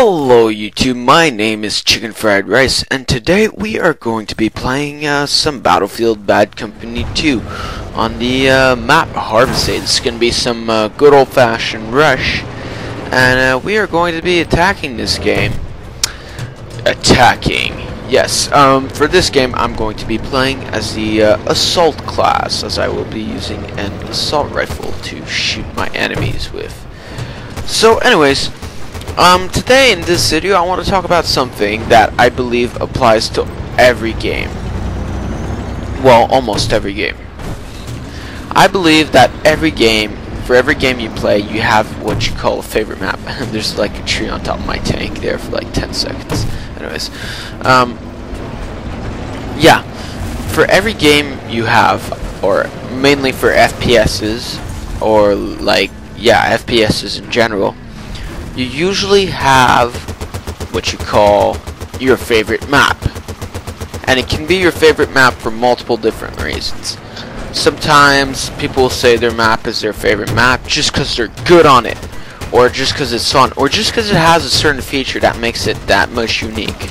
Hello YouTube, my name is Chicken Fried Rice, and today we are going to be playing some Battlefield Bad Company 2 on the map Harvest Day. This is going to be some good old-fashioned rush, and we are going to be attacking this game. Yes, for this game I'm going to be playing as the Assault class, as I will be using an assault rifle to shoot my enemies with. So anyways, today in this video I want to talk about something that I believe applies to every game. Well, almost every game. I believe that for every game you play, you have what you call a favorite map. There's like a tree on top of my tank there for like 10 seconds. Anyways, yeah, for every game you have, or mainly for FPSs, or like, yeah, FPSs in general, you usually have what you call your favorite map. And it can be your favorite map for multiple different reasons. Sometimes people will say their map is their favorite map just because they're good on it, or just because it's fun, or just because it has a certain feature that makes it that much unique.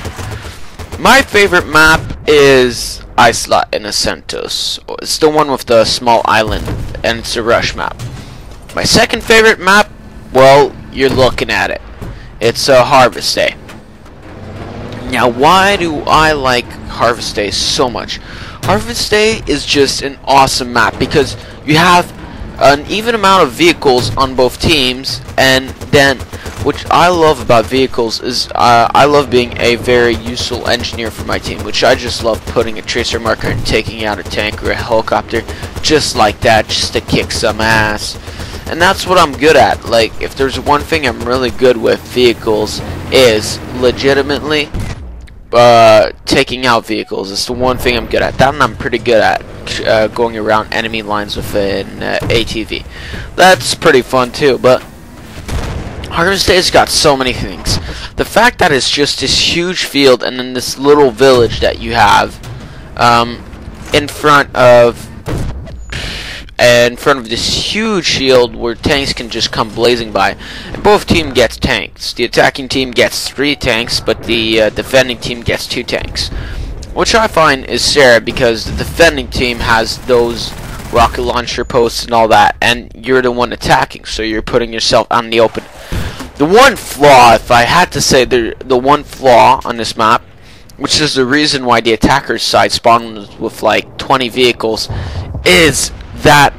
My favorite map is Isla Inocentos. It's the one with the small island, and it's a rush map. My second favorite map, well, you're looking at it. It's Harvest Day. Now, why do I like Harvest Day so much? Harvest Day is just an awesome map because you have an even amount of vehicles on both teams, and then what I love about vehicles is I love being a very useful engineer for my team, which I just love putting a tracer marker and taking out a tank or a helicopter just like that, just to kick some ass. And that's what I'm good at. Like, if there's one thing I'm really good with vehicles, is legitimately taking out vehicles. It's the one thing I'm good at. That, and I'm pretty good at going around enemy lines with an ATV. That's pretty fun too. But Harvest Day's got so many things. The fact that it's just this huge field and then this little village that you have in front of this huge shield where tanks can just come blazing by, and both teams gets tanks. The attacking team gets 3 tanks, but the defending team gets 2 tanks, which I find is fair because the defending team has those rocket launcher posts and all that, and you're the one attacking, so you're putting yourself out in the open. The one flaw, if I had to say the one flaw on this map, which is the reason why the attacker's side spawns with like 20 vehicles, is that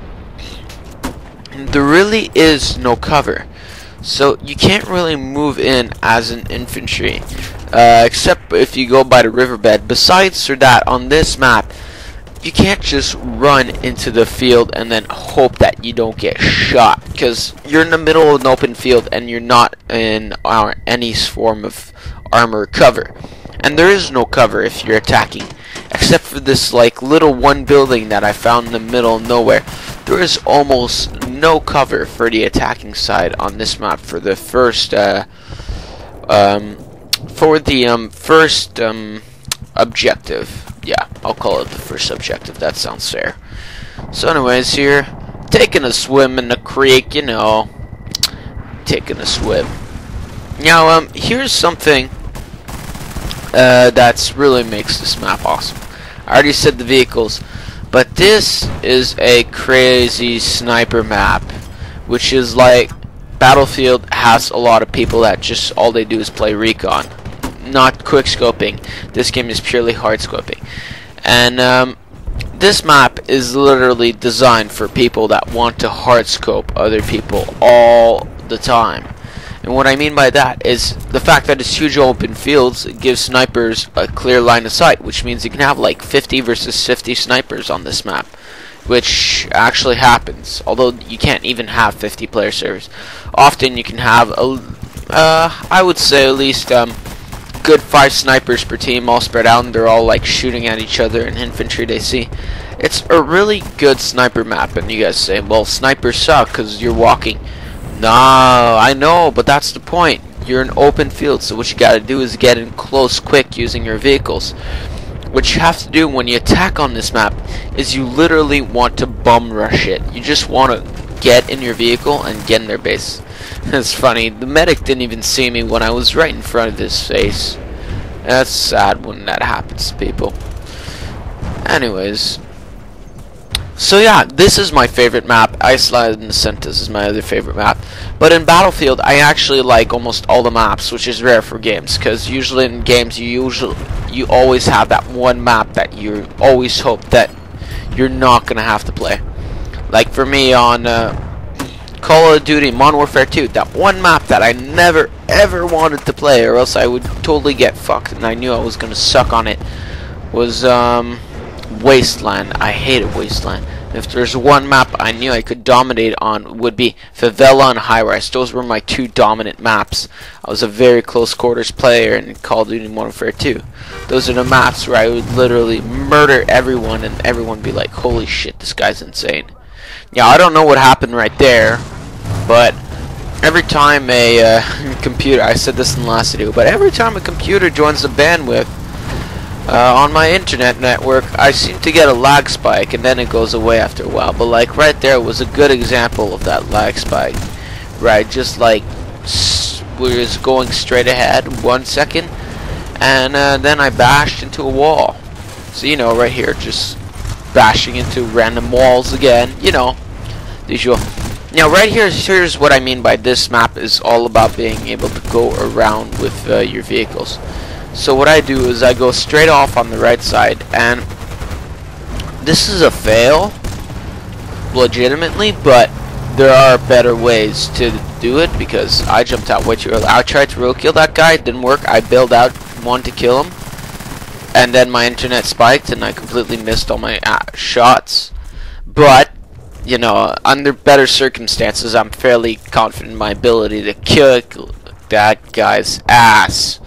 there really is no cover. So you can't really move in as an infantry, except if you go by the riverbed. Besides for that, on this map, you can't just run into the field and then hope that you don't get shot, because you're in the middle of an open field and you're not in any form of armor or cover. And there is no cover if you're attacking, except for this like little one building that I found in the middle of nowhere. There is almost no cover for the attacking side on this map for the first objective. Yeah, I'll call it the first objective. That sounds fair. So anyways, here, taking a swim in the creek, you know, taking a swim. Now, here's something that's really makes this map awesome. I already said the vehicles, but this is a crazy sniper map, which is like Battlefield has a lot of people that just all they do is play recon, not quick scoping. This game is purely hard scoping, and this map is literally designed for people that want to hard scope other people all the time. And what I mean by that is the fact that it's huge open fields gives snipers a clear line of sight, which means you can have like 50 versus 50 snipers on this map, which actually happens. Although you can't even have 50 player servers. Often you can have I would say at least good 5 snipers per team, all spread out, and they're all like shooting at each other and infantry they see. It's a really good sniper map, and you guys say, well, snipers suck because you're walking. No, I know, but that's the point. You're in open field, so what you gotta do is get in close quick using your vehicles. What you have to do when you attack on this map is you literally want to bum rush it. You just want to get in your vehicle and get in their base. It's funny, the medic didn't even see me when I was right in front of his face. That's sad when that happens to people. Anyways, so yeah, this is my favorite map. Iceland and Sentis is my other favorite map. But in Battlefield, I actually like almost all the maps, which is rare for games, because usually in games you always have that one map that you always hope that you're not gonna have to play. Like for me on Call of Duty Modern Warfare 2, that one map that I never ever wanted to play, or else I would totally get fucked, and I knew I was gonna suck on it, was Wasteland. I hated Wasteland. If there's one map I knew I could dominate on, would be Favela and High Rise. Those were my two dominant maps. I was a very close quarters player in Call of Duty Modern Warfare 2. Those are the maps where I would literally murder everyone and everyone would be like, holy shit, this guy's insane. Yeah, I don't know what happened right there, but every time a computer, I said this in the last video, but every time a computer joins the bandwidth on my internet network, I seem to get a lag spike, and then it goes away after a while. But like right there was a good example of that lag spike, right? Just like was going straight ahead 1 second, and then I bashed into a wall. So you know, right here, just bashing into random walls again. You know, the usual. Now right here's what I mean by this map is all about being able to go around with your vehicles. So what I do is I go straight off on the right side, and this is a fail, legitimately, but there are better ways to do it because I jumped out way too early. I tried to roll kill that guy, it didn't work. I bailed out, wanted to kill him, and then my internet spiked and I completely missed all my shots. But you know, under better circumstances, I'm fairly confident in my ability to kick that guy's ass.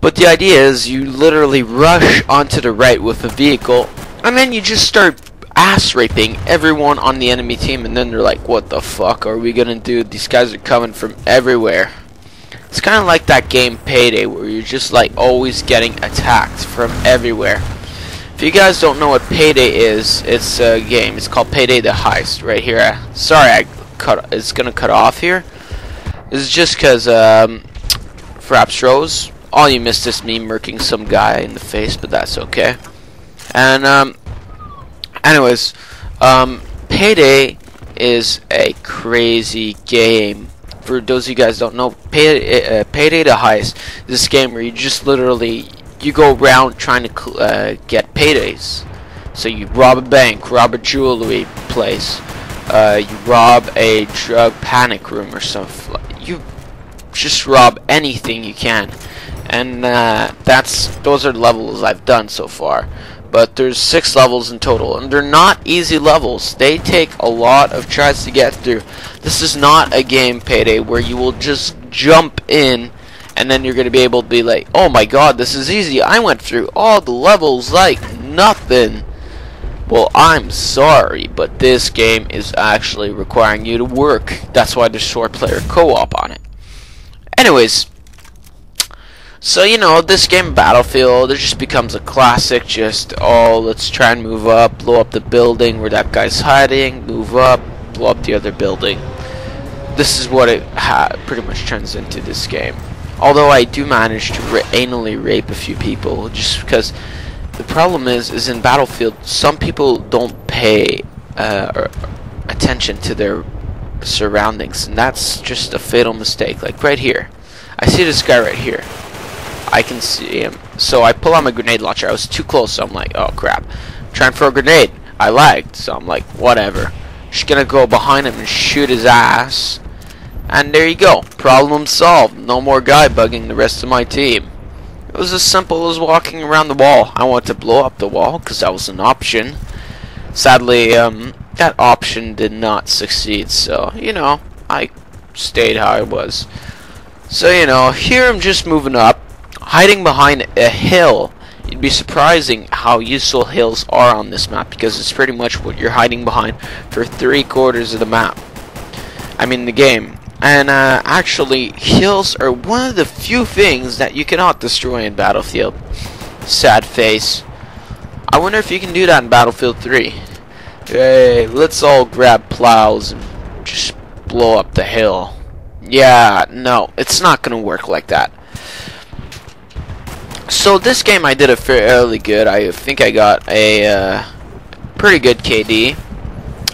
But the idea is you literally rush onto the right with a vehicle, and then you just start ass raping everyone on the enemy team, and then they're like, what the fuck are we gonna do? These guys are coming from everywhere. It's kind of like that game Payday, where you're just like always getting attacked from everywhere. If you guys don't know what Payday is, it's a game. It's called Payday the Heist. Right here. Sorry, it's gonna cut off here. This is just because Fraps Rose. All you missed is me murking some guy in the face, but that's okay. And anyways, Payday is a crazy game. For those of you guys don't know, Payday the Heist is this game where you just literally you go around trying to get paydays. So you rob a bank, rob a jewelry place, you rob a drug panic room or something. You just rob anything you can. And those are the levels I've done so far. But there's 6 levels in total, and they're not easy levels. They take a lot of tries to get through. This is not a game, Payday, where you will just jump in and then you're going to be able to be like, oh my god, this is easy. I went through all the levels like nothing. Well, I'm sorry, but this game is actually requiring you to work. That's why there's 4-player co-op on it. Anyways, so you know, this game Battlefield, it just becomes a classic. Just, oh, let's try and move up, blow up the building where that guy's hiding, move up, blow up the other building. This is what it pretty much turns into, this game. Although I do manage to anally rape a few people, just because the problem is in Battlefield, some people don't pay attention to their surroundings, and that's just a fatal mistake. Like right here, I see this guy right here. I can see him, so I pull out my grenade launcher. I was too close, so I'm like, oh crap. I'm trying to throw a grenade. I lagged, so I'm like, whatever. Just gonna go behind him and shoot his ass. And there you go. Problem solved. No more guy bugging the rest of my team. It was as simple as walking around the wall. I wanted to blow up the wall because that was an option. Sadly, that option did not succeed, so, you know, I stayed how I was. So, you know, here I'm just moving up, hiding behind a hill. You'd be surprising how useful hills are on this map, because it's pretty much what you're hiding behind for 3/4 of the map. I mean, the game. And actually, hills are one of the few things that you cannot destroy in Battlefield. Sad face. I wonder if you can do that in Battlefield 3. Hey, let's all grab plows and just blow up the hill. Yeah, no, it's not gonna work like that. So this game I did it fairly good. I think I got a pretty good KD. I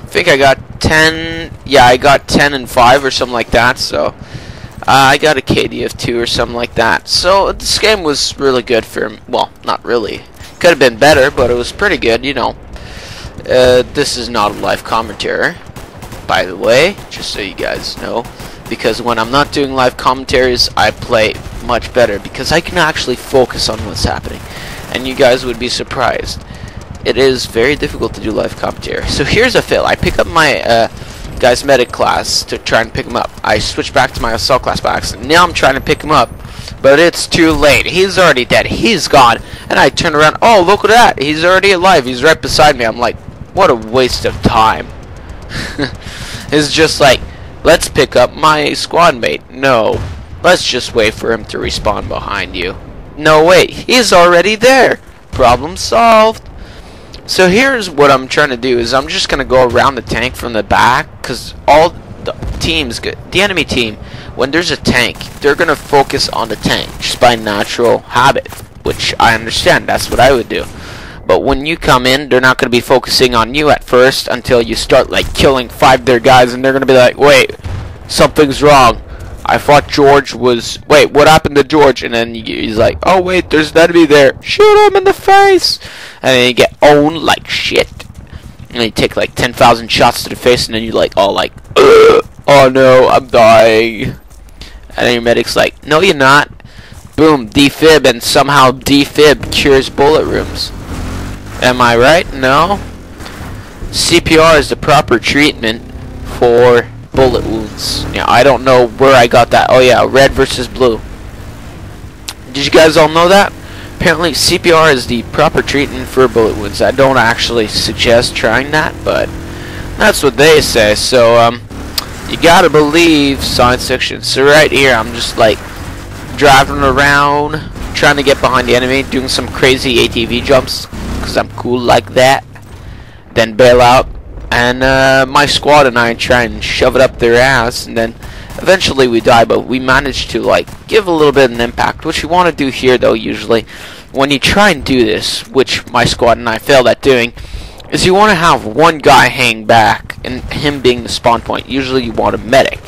think I got 10. Yeah, I got 10 and 5 or something like that. So I got a KD of 2 or something like that. So this game was really good for him. Well, not really. Could have been better, but it was pretty good, you know. This is not a live commentary, by the way, just so you guys know. Because when I'm not doing live commentaries, I play much better because I can actually focus on what's happening. And you guys would be surprised. It is very difficult to do live commentary. So here's a fail. I pick up my guy's medic class to try and pick him up. I switch back to my assault class by accident. Now I'm trying to pick him up, but it's too late. He's already dead. He's gone. And I turn around. Oh, look at that. He's already alive. He's right beside me. I'm like, what a waste of time. It's just like, let's pick up my squad mate. No. Let's just wait for him to respawn behind you. No, wait. He's already there. Problem solved. So here's what I'm trying to do is I'm just going to go around the tank from the back, because all the teams, the enemy team, when there's a tank, they're going to focus on the tank just by natural habit, which I understand. That's what I would do. But when you come in, they're not going to be focusing on you at first until you start like killing 5 of their guys, and they're going to be like, wait, something's wrong. I thought George was... Wait, what happened to George? And then he's like, oh wait, there's an enemy there. Shoot him in the face! And then you get owned like shit. And you take like 10,000 shots to the face, and then you're like, all like, ugh, oh no, I'm dying. And then your medic's like, no you're not. Boom, defib, and somehow defib cures bullet wounds. Am I right? No? CPR is the proper treatment for bullet wounds. Yeah, I don't know where I got that. Oh yeah, red versus blue. Did you guys all know that? Apparently CPR is the proper treatment for bullet wounds. I don't actually suggest trying that, but that's what they say. So you gotta believe science fiction. So right here I'm just like driving around trying to get behind the enemy, doing some crazy ATV jumps because I'm cool like that. Then bail out, and my squad and I try and shove it up their ass, and then eventually we die, but we manage to like give a little bit of an impact. What you want to do here though, usually when you try and do this, which my squad and I failed at doing, is you want to have one guy hang back and him being the spawn point. Usually you want a medic.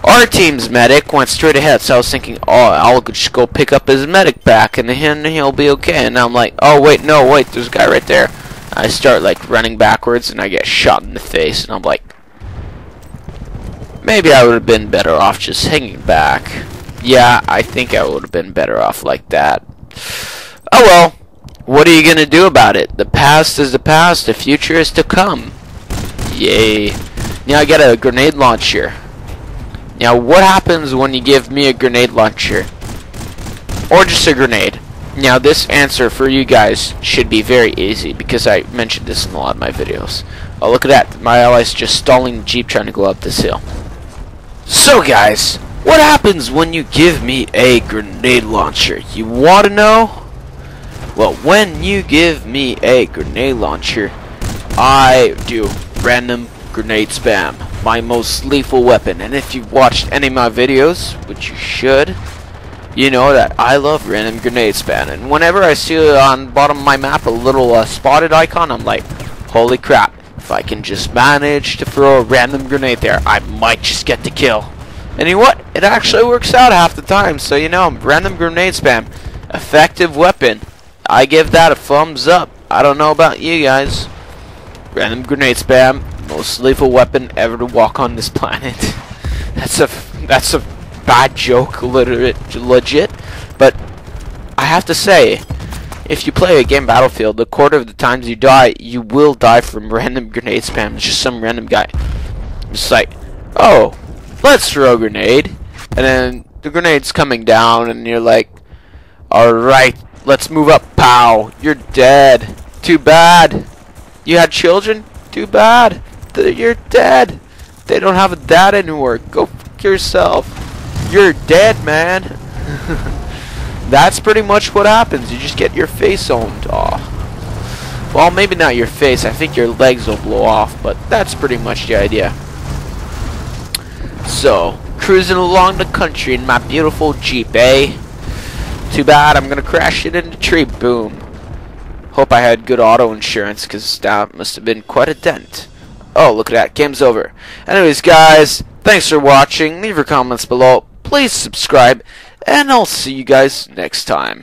Our team's medic went straight ahead, so I was thinking, oh, I'll just go pick up his medic back and he'll be okay. And I'm like, oh wait, no, wait, there's a guy right there. I start like running backwards and I get shot in the face, and I'm like, maybe I would have been better off just hanging back. Yeah, I think I would have been better off like that. Oh well, what are you gonna do about it? The past is the past, the future is to come. Yay. Now I got a grenade launcher. Now what happens when you give me a grenade launcher? Or just a grenade? Now this answer for you guys should be very easy because I mentioned this in a lot of my videos. Oh, look at that. My ally's just stalling the Jeep trying to go up this hill. So guys, what happens when you give me a grenade launcher? You want to know? Well, when you give me a grenade launcher, I do random grenade spam, my most lethal weapon. And if you've watched any of my videos, which you should, you know that I love random grenade spam. And whenever I see on the bottom of my map a little spotted icon, I'm like, holy crap, if I can just manage to throw a random grenade there, I might just get the kill. And you know what? It actually works out half the time. So you know, random grenade spam, effective weapon. I give that a thumbs up. I don't know about you guys. Random grenade spam, most lethal weapon ever to walk on this planet. That's a bad joke, legit. But I have to say, if you play a game Battlefield, a quarter of the times you die, you will die from random grenade spam. It's just some random guy. It's like, oh, let's throw a grenade, and then the grenade's coming down, and you're like, alright, let's move up. Pow, you're dead. Too bad. You had children? Too bad. You're dead. They don't have a dad anymore. Go fuck yourself. You're dead, man. That's pretty much what happens. You just get your face owned. Aw. Well, maybe not your face. I think your legs will blow off, but that's pretty much the idea. So, cruising along the country in my beautiful Jeep, eh? Too bad I'm gonna crash it into a tree. Boom. Hope I had good auto insurance, because that must have been quite a dent. Oh, look at that. Game's over. Anyways, guys, thanks for watching. Leave your comments below. Please subscribe, and I'll see you guys next time.